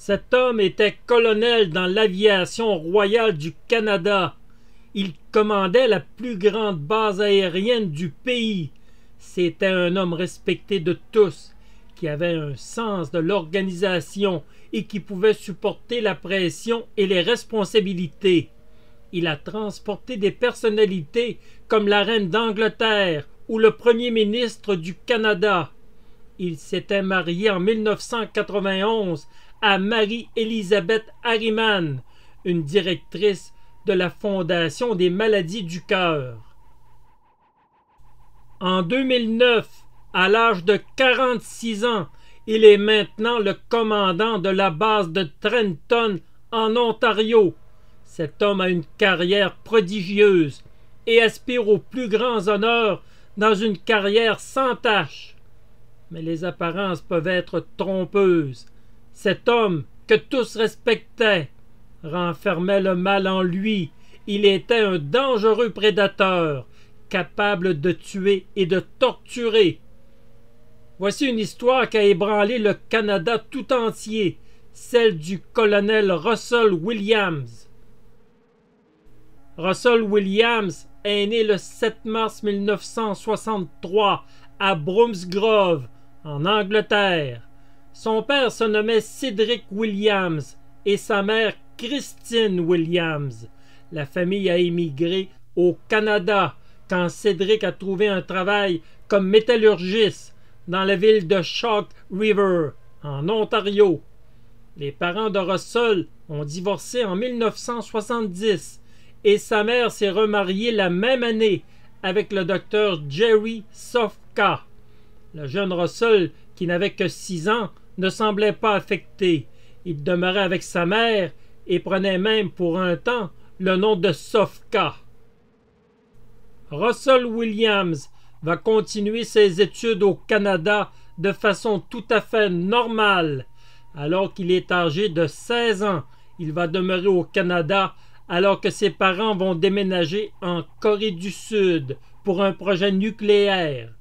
Cet homme était colonel dans l'aviation royale du Canada. Il commandait la plus grande base aérienne du pays. C'était un homme respecté de tous, qui avait un sens de l'organisation et qui pouvait supporter la pression et les responsabilités. Il a transporté des personnalités comme la reine d'Angleterre ou le premier ministre du Canada. Il s'était marié en 1991 à Marie-Élisabeth Harriman, une directrice de la Fondation des maladies du cœur. En 2009, à l'âge de 46 ans, il est maintenant le commandant de la base de Trenton en Ontario. Cet homme a une carrière prodigieuse et aspire aux plus grands honneurs dans une carrière sans tache. Mais les apparences peuvent être trompeuses. Cet homme, que tous respectaient, renfermait le mal en lui. Il était un dangereux prédateur, capable de tuer et de torturer. Voici une histoire qui a ébranlé le Canada tout entier, celle du colonel Russell Williams. Russell Williams est né le 7 mars 1963 à Bromsgrove, en Angleterre. Son père se nommait Cedric Williams et sa mère Christine Williams. La famille a émigré au Canada quand Cedric a trouvé un travail comme métallurgiste dans la ville de Chalk River, en Ontario. Les parents de Russell ont divorcé en 1970 et sa mère s'est remariée la même année avec le docteur Jerry Sofka. Le jeune Russell, qui n'avait que 6 ans, ne semblait pas affecté. Il demeurait avec sa mère et prenait même pour un temps le nom de Sofka. Russell Williams va continuer ses études au Canada de façon tout à fait normale. Alors qu'il est âgé de 16 ans, il va demeurer au Canada alors que ses parents vont déménager en Corée du Sud pour un projet nucléaire.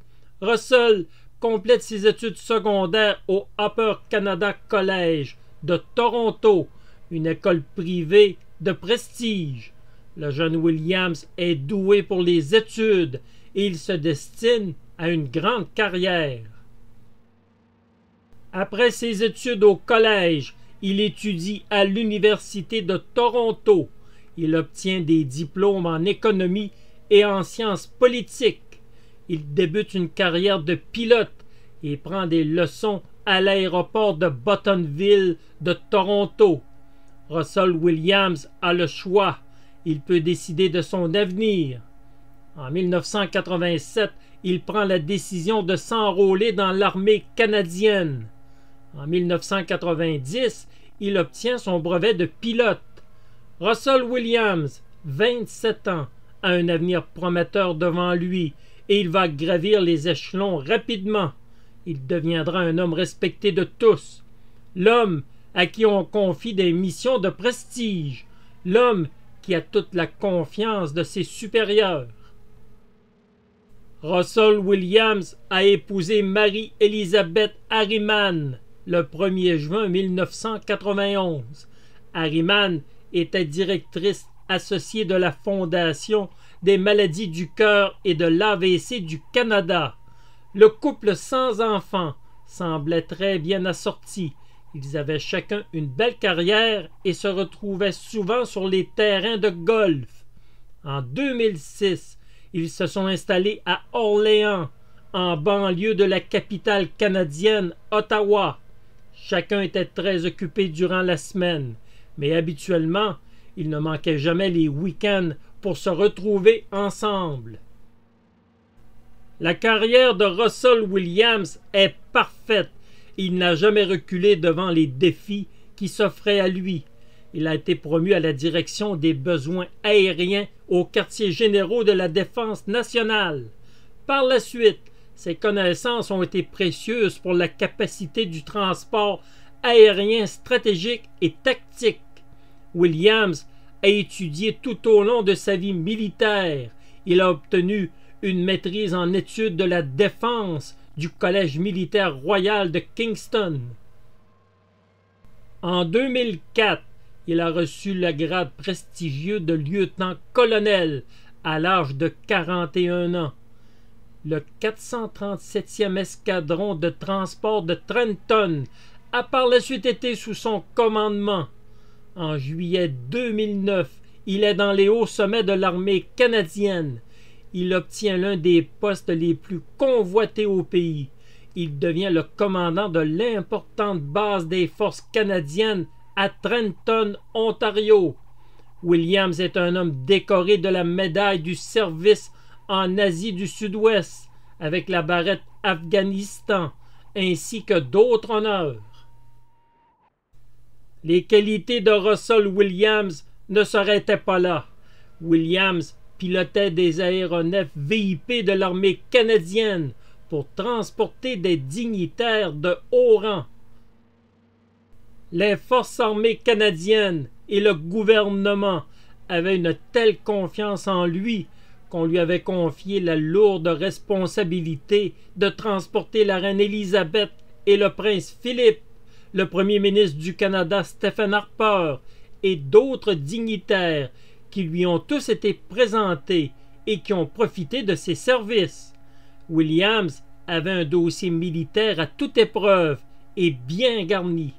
Russell complète ses études secondaires au Upper Canada College de Toronto, une école privée de prestige. Le jeune Williams est doué pour les études et il se destine à une grande carrière. Après ses études au collège, il étudie à l'Université de Toronto. Il obtient des diplômes en économie et en sciences politiques. Il débute une carrière de pilote et prend des leçons à l'aéroport de Bottonville de Toronto. Russell Williams a le choix. Il peut décider de son avenir. En 1987, il prend la décision de s'enrôler dans l'armée canadienne. En 1990, il obtient son brevet de pilote. Russell Williams, 27 ans, a un avenir prometteur devant lui et il va gravir les échelons rapidement. Il deviendra un homme respecté de tous. L'homme à qui on confie des missions de prestige. L'homme qui a toute la confiance de ses supérieurs. Russell Williams a épousé Marie-Élisabeth Harriman le 1er juin 1991. Harriman était directrice associée de la Fondation des maladies du cœur et de l'AVC du Canada. Le couple sans enfants semblait très bien assorti. Ils avaient chacun une belle carrière et se retrouvaient souvent sur les terrains de golf. En 2006, ils se sont installés à Orléans, en banlieue de la capitale canadienne, Ottawa. Chacun était très occupé durant la semaine, mais habituellement, ils ne manquaient jamais les week-ends pour se retrouver ensemble. La carrière de Russell Williams est parfaite. Il n'a jamais reculé devant les défis qui s'offraient à lui. Il a été promu à la direction des besoins aériens aux quartiers généraux de la Défense nationale. Par la suite, ses connaissances ont été précieuses pour la capacité du transport aérien stratégique et tactique. Williams a étudié tout au long de sa vie militaire. Il a obtenu une maîtrise en études de la défense du Collège militaire royal de Kingston. En 2004, il a reçu le grade prestigieux de lieutenant-colonel à l'âge de 41 ans. Le 437e escadron de transport de Trenton a par la suite été sous son commandement. En juillet 2009, il est dans les hauts sommets de l'armée canadienne. Il obtient l'un des postes les plus convoités au pays. Il devient le commandant de l'importante base des forces canadiennes à Trenton, Ontario. Williams est un homme décoré de la médaille du service en Asie du Sud-Ouest avec la barrette Afghanistan, ainsi que d'autres honneurs. Les qualités de Russell Williams ne s'arrêtaient pas là. Williams pilotait des aéronefs VIP de l'armée canadienne pour transporter des dignitaires de haut rang. Les forces armées canadiennes et le gouvernement avaient une telle confiance en lui qu'on lui avait confié la lourde responsabilité de transporter la reine Élisabeth et le prince Philippe, le premier ministre du Canada Stephen Harper et d'autres dignitaires qui lui ont tous été présentés et qui ont profité de ses services. Williams avait un dossier militaire à toute épreuve et bien garni.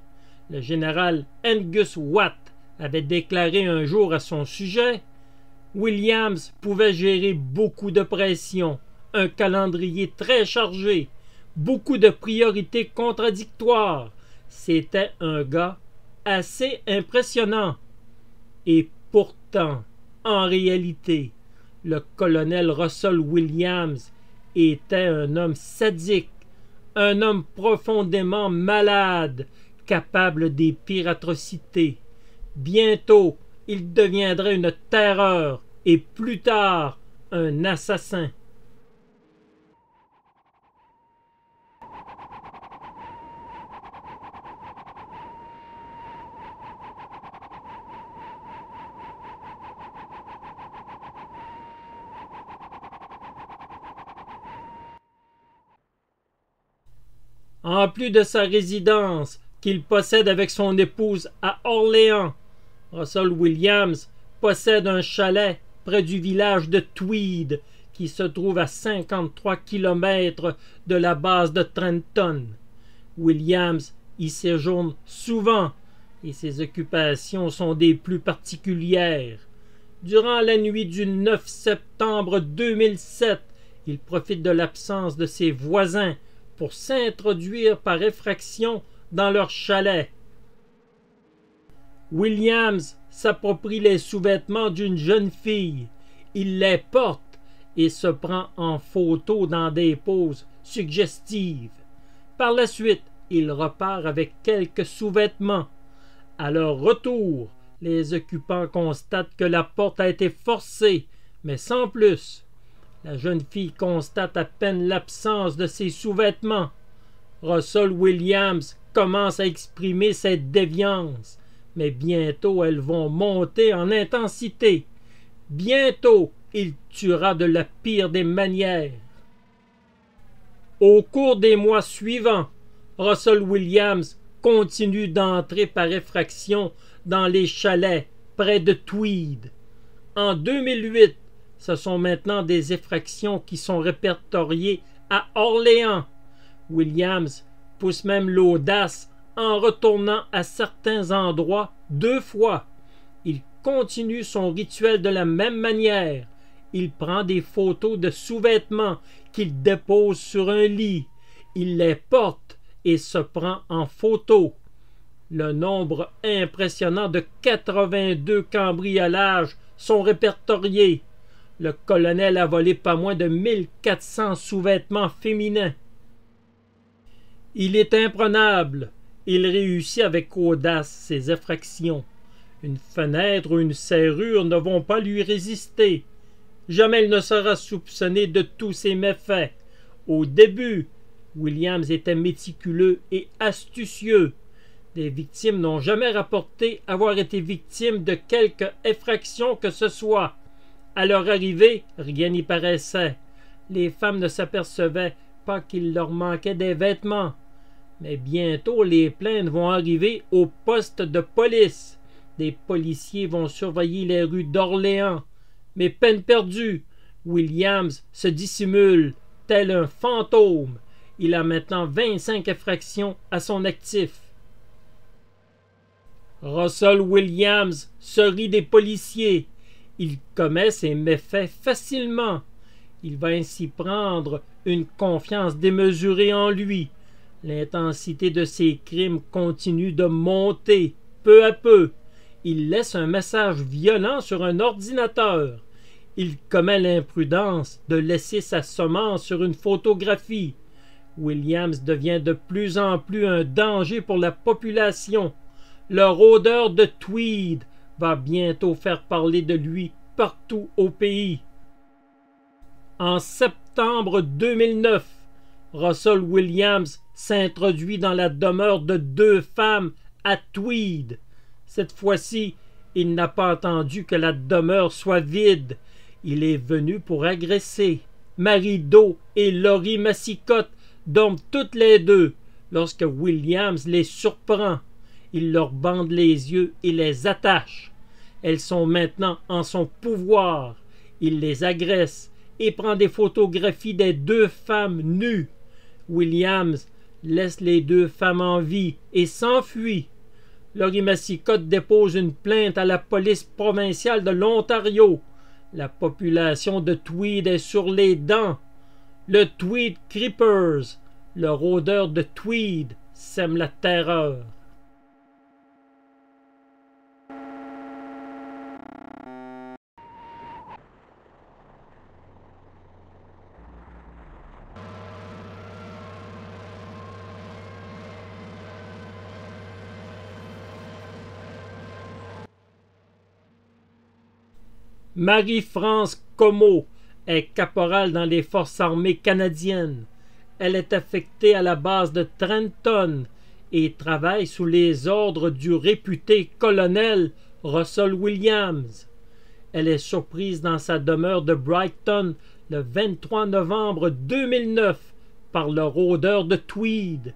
Le général Angus Watt avait déclaré un jour à son sujet: Williams pouvait gérer beaucoup de pression, un calendrier très chargé, beaucoup de priorités contradictoires. C'était un gars assez impressionnant. Et pourtant, en réalité, le colonel Russell Williams était un homme sadique, un homme profondément malade, capable des pires atrocités. Bientôt, il deviendrait une terreur et plus tard, un assassin. En plus de sa résidence qu'il possède avec son épouse à Orléans, Russell Williams possède un chalet près du village de Tweed qui se trouve à 53 km de la base de Trenton. Williams y séjourne souvent et ses occupations sont des plus particulières. Durant la nuit du 9 septembre 2007, il profite de l'absence de ses voisins pour s'introduire par effraction dans leur chalet. Williams s'approprie les sous-vêtements d'une jeune fille. Il les porte et se prend en photo dans des poses suggestives. Par la suite, il repart avec quelques sous-vêtements. À leur retour, les occupants constatent que la porte a été forcée, mais sans plus. La jeune fille constate à peine l'absence de ses sous-vêtements. Russell Williams commence à exprimer ses déviances, mais bientôt elles vont monter en intensité. Bientôt, il tuera de la pire des manières. Au cours des mois suivants, Russell Williams continue d'entrer par effraction dans les chalets près de Tweed. En 2008, ce sont maintenant des effractions qui sont répertoriées à Orléans. Williams pousse même l'audace en retournant à certains endroits 2 fois. Il continue son rituel de la même manière. Il prend des photos de sous-vêtements qu'il dépose sur un lit. Il les porte et se prend en photo. Le nombre impressionnant de 82 cambriolages sont répertoriés. Le colonel a volé pas moins de 1400 sous-vêtements féminins. Il est imprenable. Il réussit avec audace ses effractions. Une fenêtre ou une serrure ne vont pas lui résister. Jamais il ne sera soupçonné de tous ses méfaits. Au début, Williams était méticuleux et astucieux. Les victimes n'ont jamais rapporté avoir été victimes de quelque effraction que ce soit. À leur arrivée, rien n'y paraissait. Les femmes ne s'apercevaient pas qu'il leur manquait des vêtements. Mais bientôt, les plaintes vont arriver au poste de police. Des policiers vont surveiller les rues d'Orléans. Mais peine perdue, Williams se dissimule tel un fantôme. Il a maintenant 25 infractions à son actif. Russell Williams se rit des policiers. Il commet ses méfaits facilement. Il va ainsi prendre une confiance démesurée en lui. L'intensité de ses crimes continue de monter peu à peu. Il laisse un message violent sur un ordinateur. Il commet l'imprudence de laisser sa semence sur une photographie. Williams devient de plus en plus un danger pour la population. Le rôdeur de Tweed va bientôt faire parler de lui partout au pays. En septembre 2009, Russell Williams s'introduit dans la demeure de 2 femmes à Tweed. Cette fois-ci, il n'a pas attendu que la demeure soit vide. Il est venu pour agresser. Mary Doe et Lori Massicotte dorment toutes les deux lorsque Williams les surprend. Il leur bande les yeux et les attache. Elles sont maintenant en son pouvoir. Il les agresse et prend des photographies des 2 femmes nues. Williams laisse les 2 femmes en vie et s'enfuit. Lori Massicotte dépose une plainte à la police provinciale de l'Ontario. La population de Tweed est sur les dents. Le Tweed Creepers, le rôdeur de Tweed, sème la terreur. Marie-France Comeau est caporale dans les forces armées canadiennes. Elle est affectée à la base de Trenton et travaille sous les ordres du réputé colonel Russell Williams. Elle est surprise dans sa demeure de Brighton le 23 novembre 2009 par le rôdeur de Tweed.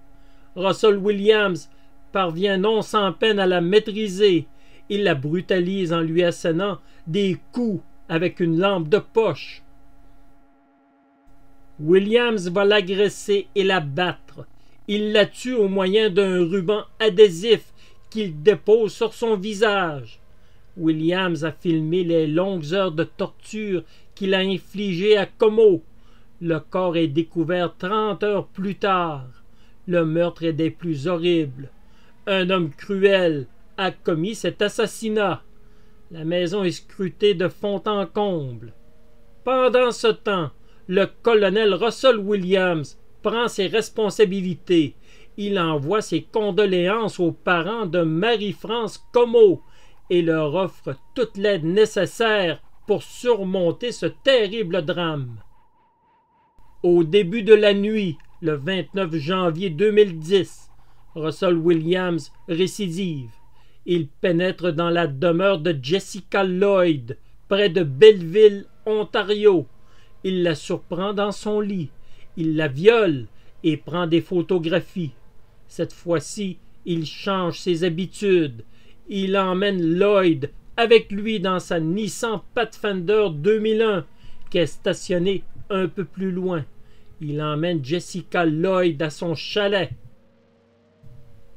Russell Williams parvient non sans peine à la maîtriser. Il la brutalise en lui assénant des coups avec une lampe de poche. Williams va l'agresser et la battre. Il la tue au moyen d'un ruban adhésif qu'il dépose sur son visage. Williams a filmé les longues heures de torture qu'il a infligées à Comeau. Le corps est découvert 30 heures plus tard. Le meurtre est des plus horribles. Un homme cruel a commis cet assassinat. La maison est scrutée de fond en comble. Pendant ce temps, le colonel Russell Williams prend ses responsabilités. Il envoie ses condoléances aux parents de Marie-France Comeau et leur offre toute l'aide nécessaire pour surmonter ce terrible drame. Au début de la nuit, le 29 janvier 2010, Russell Williams récidive. Il pénètre dans la demeure de Jessica Lloyd, près de Belleville, Ontario. Il la surprend dans son lit. Il la viole et prend des photographies. Cette fois-ci, il change ses habitudes. Il emmène Lloyd avec lui dans sa Nissan Pathfinder 2001, qui est stationnée un peu plus loin. Il emmène Jessica Lloyd à son chalet.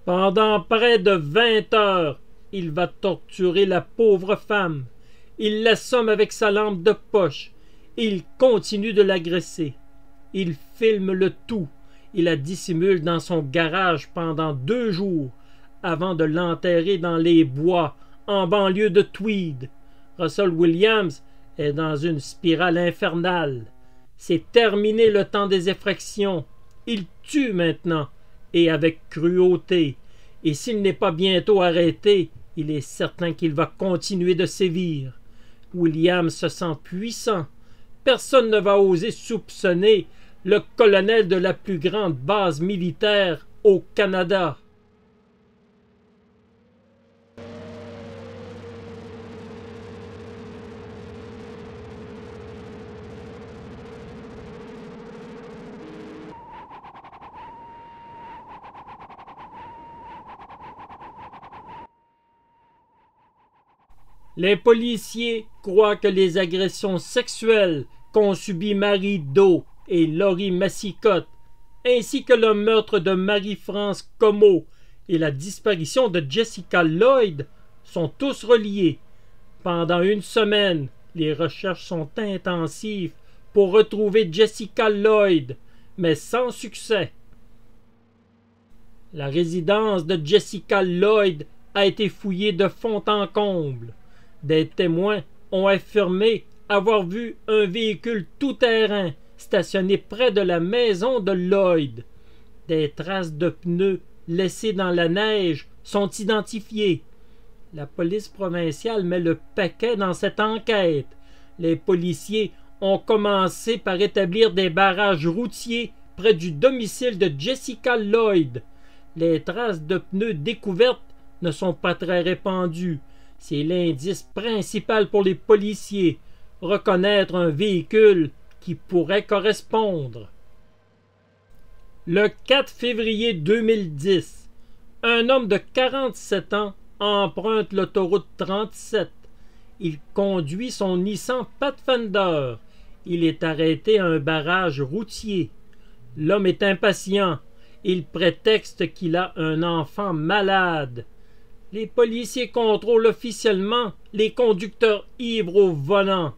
Pendant près de 20 heures, il va torturer la pauvre femme. Il l'assomme avec sa lampe de poche. Il continue de l'agresser. Il filme le tout. Il la dissimule dans son garage pendant 2 jours avant de l'enterrer dans les bois en banlieue de Tweed. Russell Williams est dans une spirale infernale. C'est terminé le temps des effractions. Il tue maintenant, et avec cruauté. Et s'il n'est pas bientôt arrêté, il est certain qu'il va continuer de sévir. Williams se sent puissant. Personne ne va oser soupçonner le colonel de la plus grande base militaire au Canada. Les policiers croient que les agressions sexuelles qu'ont subi Marie Doe et Lori Massicotte, ainsi que le meurtre de Marie-France Comeau et la disparition de Jessica Lloyd, sont tous reliés. Pendant une semaine, les recherches sont intensives pour retrouver Jessica Lloyd, mais sans succès. La résidence de Jessica Lloyd a été fouillée de fond en comble. Des témoins ont affirmé avoir vu un véhicule tout-terrain stationné près de la maison de Lloyd. Des traces de pneus laissées dans la neige sont identifiées. La police provinciale met le paquet dans cette enquête. Les policiers ont commencé par établir des barrages routiers près du domicile de Jessica Lloyd. Les traces de pneus découvertes ne sont pas très répandues. C'est l'indice principal pour les policiers, reconnaître un véhicule qui pourrait correspondre. Le 4 février 2010, un homme de 47 ans emprunte l'autoroute 37. Il conduit son Nissan Pathfinder. Il est arrêté à un barrage routier. L'homme est impatient. Il prétexte qu'il a un enfant malade. Les policiers contrôlent officiellement les conducteurs ivres au volant.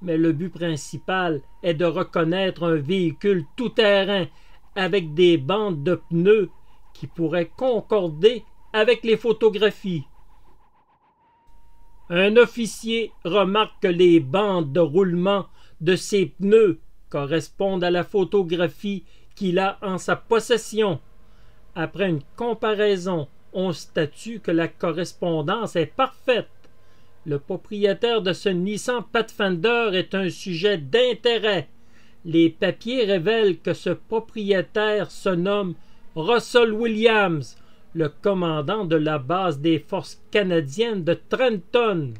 Mais le but principal est de reconnaître un véhicule tout-terrain avec des bandes de pneus qui pourraient concorder avec les photographies. Un officier remarque que les bandes de roulement de ces pneus correspondent à la photographie qu'il a en sa possession. Après une comparaison, on statue que la correspondance est parfaite. Le propriétaire de ce Nissan Pathfinder est un sujet d'intérêt. Les papiers révèlent que ce propriétaire se nomme Russell Williams, le commandant de la base des forces canadiennes de Trenton.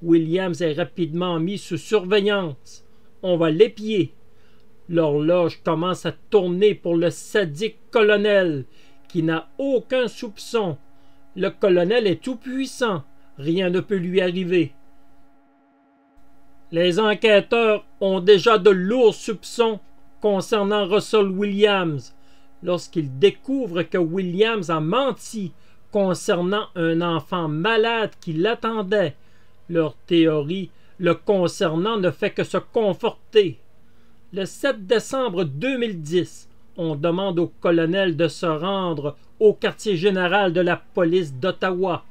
Williams est rapidement mis sous surveillance. On va l'épier. L'horloge commence à tourner pour le sadique colonel, qui n'a aucun soupçon. Le colonel est tout-puissant. Rien ne peut lui arriver. Les enquêteurs ont déjà de lourds soupçons concernant Russell Williams lorsqu'ils découvrent que Williams a menti concernant un enfant malade qui l'attendait. Leur théorie le concernant ne fait que se conforter. Le 7 décembre 2010, on demande au colonel de se rendre au quartier général de la police d'Ottawa.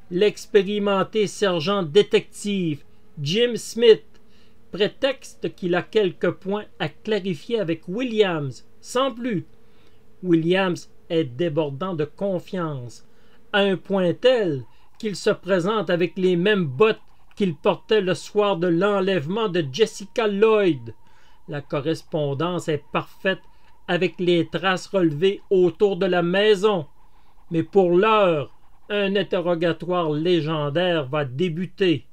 L'expérimenté sergent détective Jim Smith prétexte qu'il a quelques points à clarifier avec Williams, sans plus. Williams est débordant de confiance, à un point tel qu'il se présente avec les mêmes bottes qu'il portait le soir de l'enlèvement de Jessica Lloyd. La correspondance est parfaite avec les traces relevées autour de la maison. Mais pour l'heure, un interrogatoire légendaire va débuter.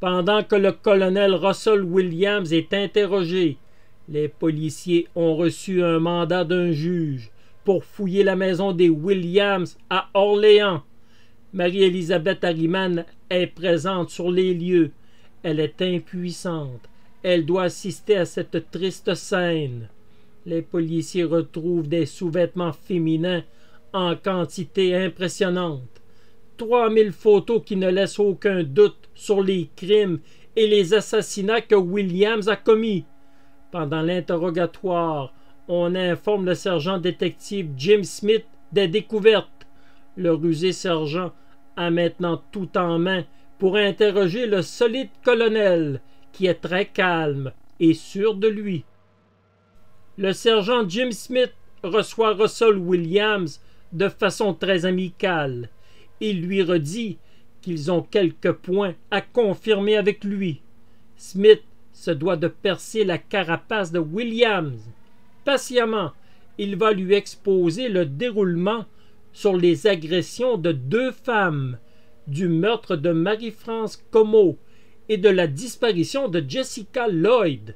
Pendant que le colonel Russell Williams est interrogé, les policiers ont reçu un mandat d'un juge pour fouiller la maison des Williams à Orléans. Marie-Élisabeth Harriman est présente sur les lieux. Elle est impuissante. Elle doit assister à cette triste scène. Les policiers retrouvent des sous-vêtements féminins en quantité impressionnante. 3000 photos qui ne laissent aucun doute sur les crimes et les assassinats que Williams a commis. Pendant l'interrogatoire, on informe le sergent détective Jim Smith des découvertes. Le rusé sergent a maintenant tout en main pour interroger le solide colonel, qui est très calme et sûr de lui. Le sergent Jim Smith reçoit Russell Williams de façon très amicale. Il lui redit qu'ils ont quelques points à confirmer avec lui. Smith se doit de percer la carapace de Williams. Patiemment, il va lui exposer le déroulement sur les agressions de 2 femmes, du meurtre de Marie-France Comeau et de la disparition de Jessica Lloyd.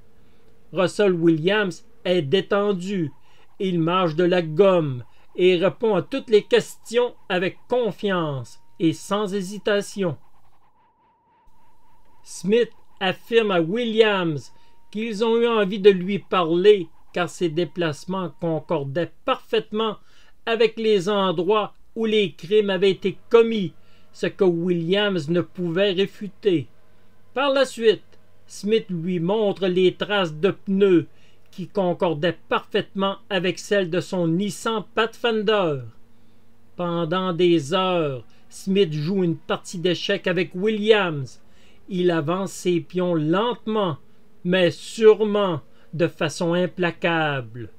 Russell Williams est détendu. Il mange de la gomme et répond à toutes les questions avec confiance et sans hésitation. Smith affirme à Williams qu'ils ont eu envie de lui parler car ses déplacements concordaient parfaitement avec les endroits où les crimes avaient été commis, ce que Williams ne pouvait réfuter. Par la suite, Smith lui montre les traces de pneus qui concordaient parfaitement avec celles de son Nissan Pathfinder. Pendant des heures, Smith joue une partie d'échecs avec Williams. Il avance ses pions lentement, mais sûrement, de façon implacable.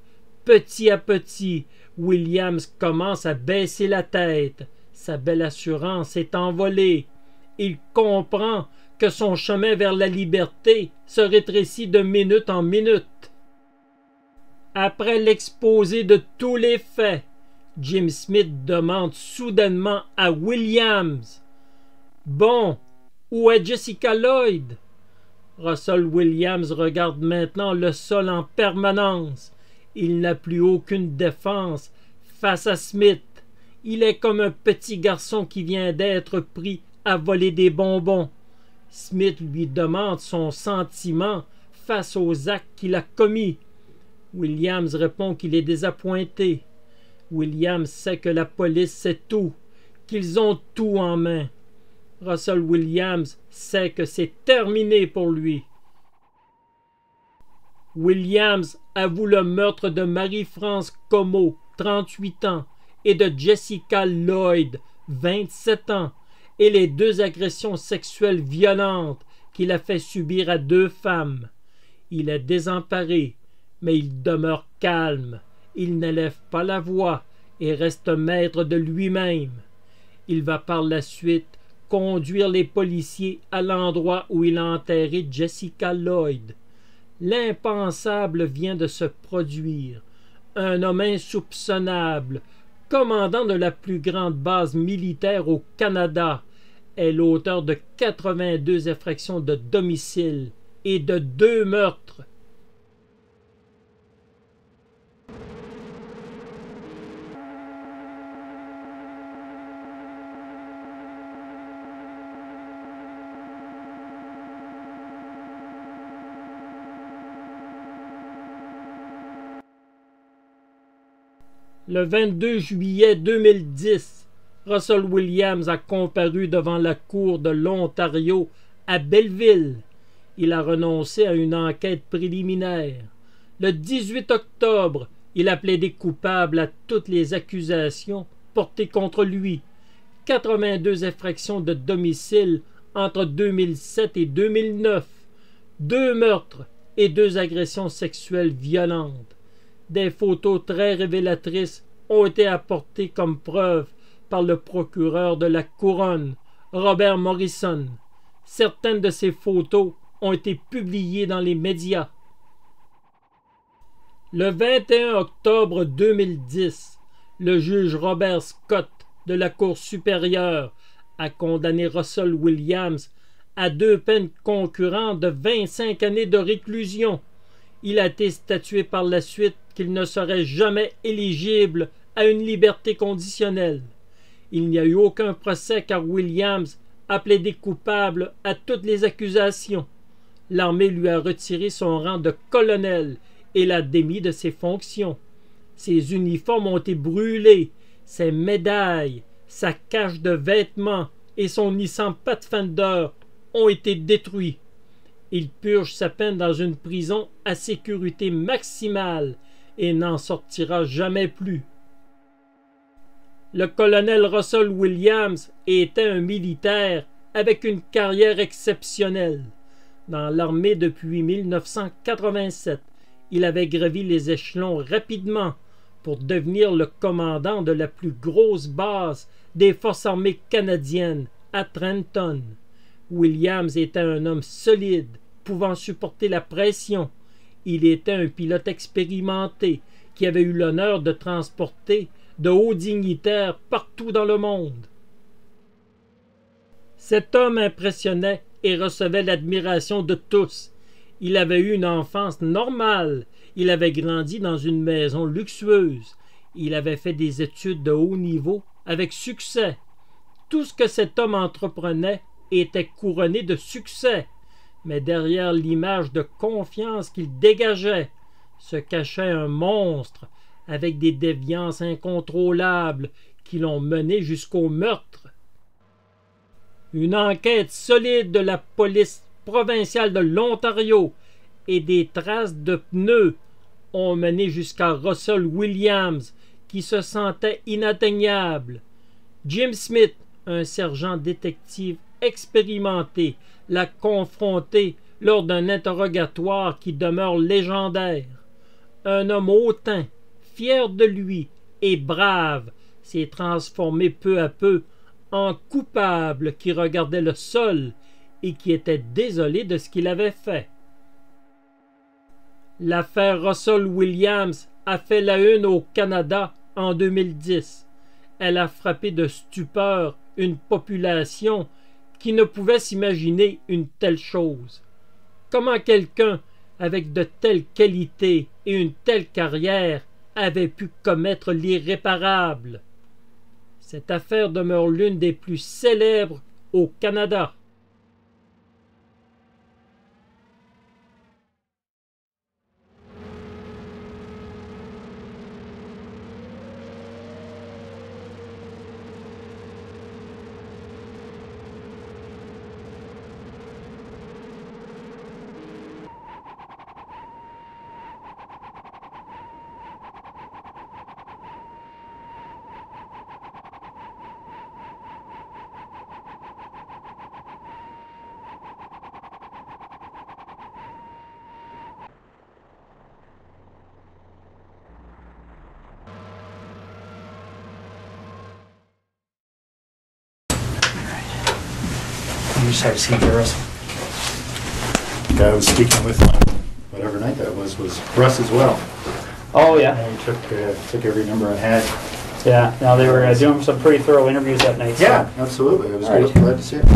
Petit à petit, Williams commence à baisser la tête. Sa belle assurance est envolée. Il comprend que son chemin vers la liberté se rétrécit de minute en minute. Après l'exposé de tous les faits, Jim Smith demande soudainement à Williams: « Bon, où est Jessica Lloyd? » Russell Williams regarde maintenant le sol en permanence. Il n'a plus aucune défense face à Smith. Il est comme un petit garçon qui vient d'être pris à voler des bonbons. Smith lui demande son sentiment face aux actes qu'il a commis. Williams répond qu'il est désappointé. Williams sait que la police sait tout, qu'ils ont tout en main. Russell Williams sait que c'est terminé pour lui. Williams avoue le meurtre de Marie-France Comeau, 38 ans, et de Jessica Lloyd, 27 ans, et les 2 agressions sexuelles violentes qu'il a fait subir à 2 femmes. Il est désemparé, mais il demeure calme. Il n'élève pas la voix et reste maître de lui-même. Il va par la suite conduire les policiers à l'endroit où il a enterré Jessica Lloyd. L'impensable vient de se produire. Un homme insoupçonnable, commandant de la plus grande base militaire au Canada, est l'auteur de 82 effractions de domicile et de 2 meurtres. Le 22 juillet 2010, Russell Williams a comparu devant la Cour de l'Ontario à Belleville. Il a renoncé à une enquête préliminaire. Le 18 octobre, il a plaidé coupable à toutes les accusations portées contre lui. 82 infractions de domicile entre 2007 et 2009, 2 meurtres et 2 agressions sexuelles violentes. Des photos très révélatrices ont été apportées comme preuve par le procureur de la Couronne, Robert Morrison. Certaines de ces photos ont été publiées dans les médias. Le 21 octobre 2010, le juge Robert Scott de la Cour supérieure a condamné Russell Williams à 2 peines concurrentes de 25 années de réclusion. Il a été statué par la suite qu'il ne serait jamais éligible à une liberté conditionnelle. Il n'y a eu aucun procès car Williams a plaidé coupable à toutes les accusations. L'armée lui a retiré son rang de colonel et l'a démis de ses fonctions. Ses uniformes ont été brûlés, ses médailles, sa cache de vêtements et son Nissan Pathfinder ont été détruits. Il purge sa peine dans une prison à sécurité maximale et n'en sortira jamais plus. Le colonel Russell Williams était un militaire avec une carrière exceptionnelle. Dans l'armée depuis 1987, il avait gravi les échelons rapidement pour devenir le commandant de la plus grosse base des forces armées canadiennes à Trenton. Williams était un homme solide, pouvant supporter la pression. Il était un pilote expérimenté qui avait eu l'honneur de transporter de hauts dignitaires partout dans le monde. Cet homme impressionnait et recevait l'admiration de tous. Il avait eu une enfance normale. Il avait grandi dans une maison luxueuse. Il avait fait des études de haut niveau avec succès. Tout ce que cet homme entreprenait était couronné de succès, mais derrière l'image de confiance qu'il dégageait se cachait un monstre avec des déviances incontrôlables qui l'ont mené jusqu'au meurtre. Une enquête solide de la police provinciale de l'Ontario et des traces de pneus ont mené jusqu'à Russell Williams, qui se sentait inatteignable. Jim Smith, un sergent détective expérimenté, l'a confronté lors d'un interrogatoire qui demeure légendaire. Un homme hautain, fier de lui et brave, s'est transformé peu à peu en coupable qui regardait le sol et qui était désolé de ce qu'il avait fait. L'affaire Russell Williams a fait la une au Canada en 2010. Elle a frappé de stupeur une population qui ne pouvait s'imaginer une telle chose. Comment quelqu'un avec de telles qualités et une telle carrière avait pu commettre l'irréparable? Cette affaire demeure l'une des plus célèbres au Canada. You just had to see Russ. The guy I was speaking with on whatever night that was Russ as well. Oh yeah, And he took every number I had. yeah. Now they were doing some pretty thorough interviews that night. So. Yeah, absolutely. I was All right. glad to see it.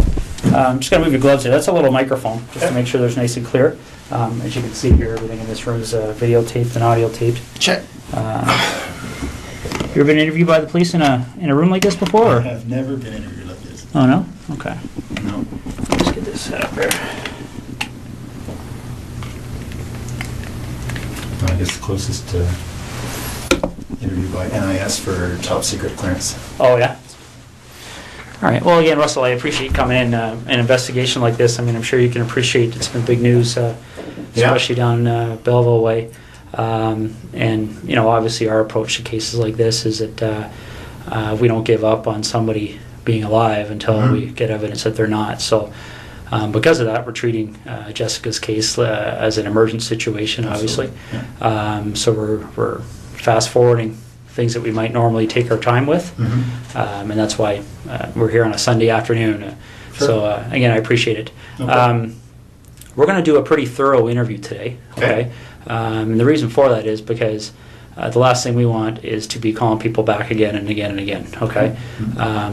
I'm just gonna move your gloves here. That's a little microphone, just to make sure there's nice and clear. As you can see here, everything in this room is videotaped and audio taped. Check. You ever been interviewed by the police in a room like this before? I Or? have never been interviewed like this. Oh no. Okay. No. Let's get this set up there. I guess the closest interview by NIS for top secret clearance. Oh yeah. All right. Well, again, Russell, I appreciate you coming in. An investigation like this, I mean, I'm sure you can appreciate it's been big news, especially down Belleville way. And you know, obviously, our approach to cases like this is that we don't give up on somebody being alive until we get evidence that they're not. So, because of that, we're treating Jessica's case as an emergent situation, obviously. Yeah. So we're fast forwarding things that we might normally take our time with, and that's why we're here on a Sunday afternoon. Sure. So again, I appreciate it. Okay. We're going to do a pretty thorough interview today. Okay. And the reason for that is because the last thing we want is to be calling people back again and again and again. Okay.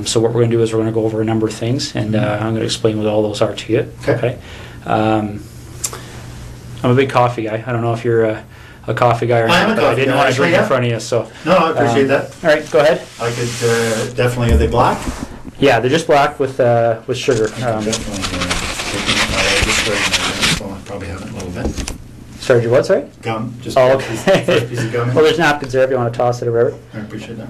So what we're going to do is we're going to go over a number of things, and I'm going to explain what all those are to you. Okay. I'm a big coffee guy. I don't know if you're a coffee guy or I am not, a but I coffee didn't guy, want to actually, drink in yeah. front of you. So No, I appreciate that. all right, go ahead. I could definitely. Are they black? Yeah, they're just black with sugar. I could definitely take them. I just started my gum, so I probably have it a little bit. Sorry, your what? Sorry. Gum. Just Oh, a okay. piece of gum. Well, there's napkins there if you want to toss it or whatever. I appreciate that.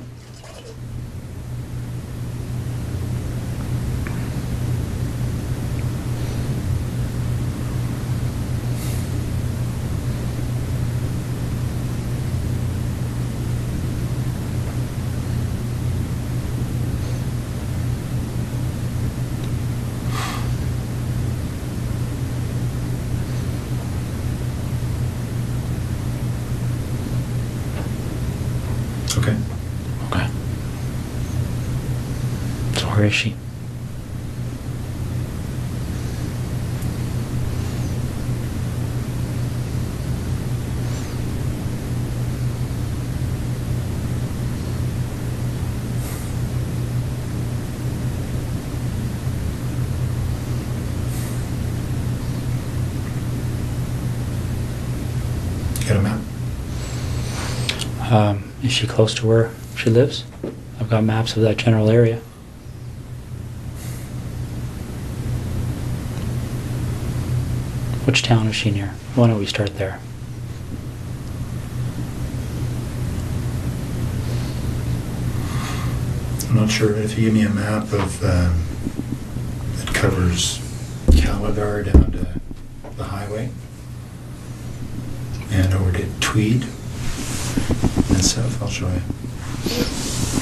Okay. Okay. So where is she? You got a map? Is she close to where she lives? I've got maps of that general area. Which town is she near? Why don't we start there? I'm not sure if you give me a map of, it covers Calabar down to the highway and over to Tweed and south. I'll show you.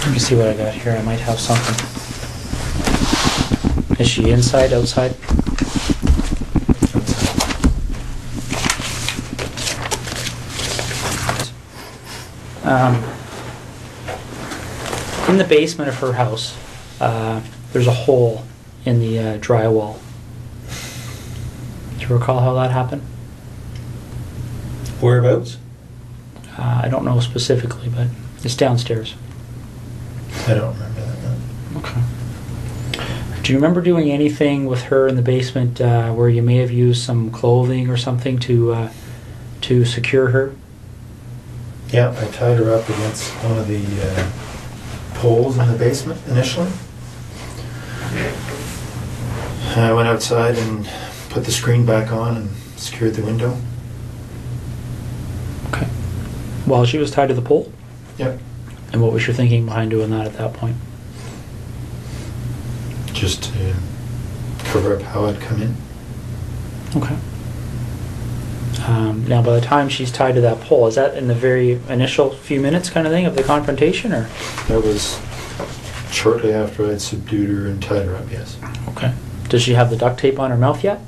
Let me see what I got here. I might have something. Is she inside, outside? In the basement of her house, there's a hole in the drywall. Do you recall how that happened? Whereabouts? I don't know specifically, but it's downstairs. I don't remember that. No. Okay. Do you remember doing anything with her in the basement where you may have used some clothing or something to secure her? Yeah, I tied her up against one of the poles in the basement initially. I went outside and put the screen back on and secured the window. Okay. While she was tied to the pole? Yep. And what was your thinking behind doing that at that point? Just to cover up how I'd come in. Okay. Now, by the time she's tied to that pole, is that in the very initial few minutes kind of thing of the confrontation, or? That was shortly after I'd subdued her and tied her up, yes. Okay. Does she have the duct tape on her mouth yet?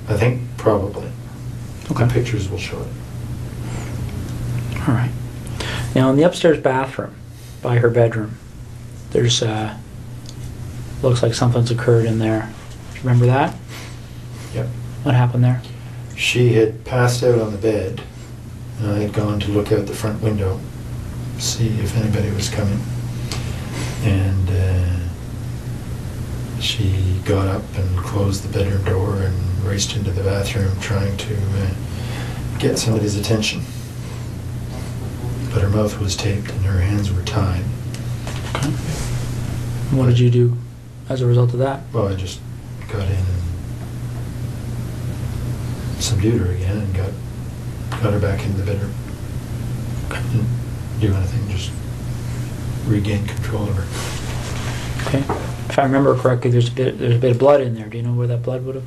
I think probably. Okay. The pictures will show it. All right. Now, in the upstairs bathroom, by her bedroom, there's looks like something's occurred in there. Do you remember that? Yep. What happened there? She had passed out on the bed, and I had gone to look out the front window, see if anybody was coming. And she got up and closed the bedroom door and raced into the bathroom trying to get somebody's attention. But her mouth was taped and her hands were tied. Okay. And what did you do as a result of that? Well, I just got in and subdued her again and got her back into the bedroom. Okay. Didn't do anything, just regain control of her. Okay. If I remember correctly, there's a bit of blood in there. Do you know where that blood would have,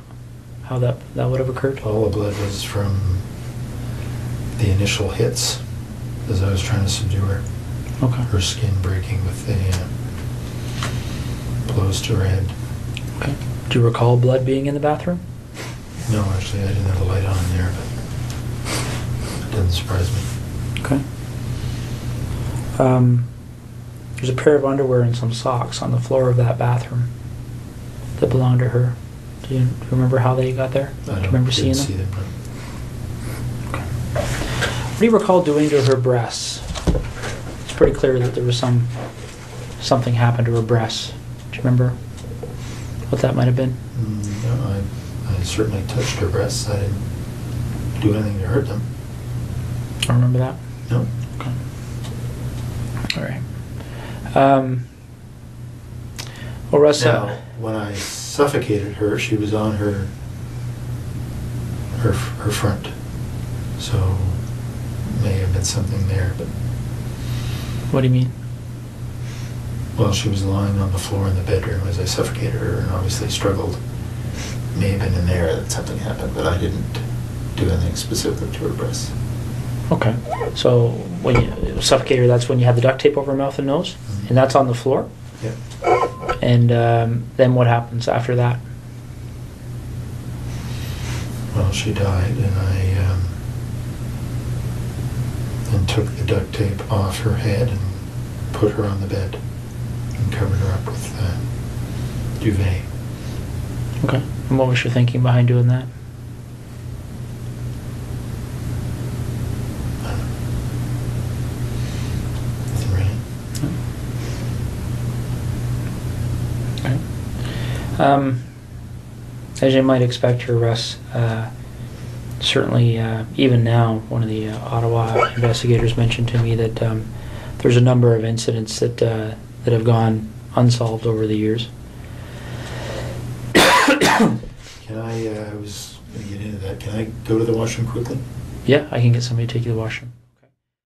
how that would have occurred? All the blood was from the initial hits as I was trying to subdue her. Okay. Her skin breaking with the blows to her head. Okay. Do you recall blood being in the bathroom? No, actually, I didn't have the light on in there, but it didn't surprise me. Okay. There's a pair of underwear and some socks on the floor of that bathroom that belonged to her. Do you remember how they got there? Do you remember seeing them? See them, no. Okay. What do you recall doing to her breasts? It's pretty clear that there was something happened to her breasts. Do you remember what that might have been? No, I certainly touched her breasts. I didn't do anything to hurt them. I remember that. No. Okay. All right. Well, Russ. Now, when I suffocated her, she was on her front, so may have been something there. But What do you mean? well, she was lying on the floor in the bedroom as I suffocated her, and obviously struggled. May have been in there that something happened, but I didn't do anything specific to her breasts. Okay. So when you suffocated her, that's when you had the duct tape over her mouth and nose, Mhm. and that's on the floor. Yep. And then what happens after that? Well, she died, and I then took the duct tape off her head and put her on the bed and covered her up with duvet. Okay. And what was your thinking behind doing that? Nothing really. Okay. As you might expect here, Russ, certainly even now, one of the Ottawa investigators mentioned to me that there's a number of incidents that have gone unsolved over the years. Can I was going to get into that. Can I go to the washroom quickly? Yeah, I can get somebody to take you to the washroom.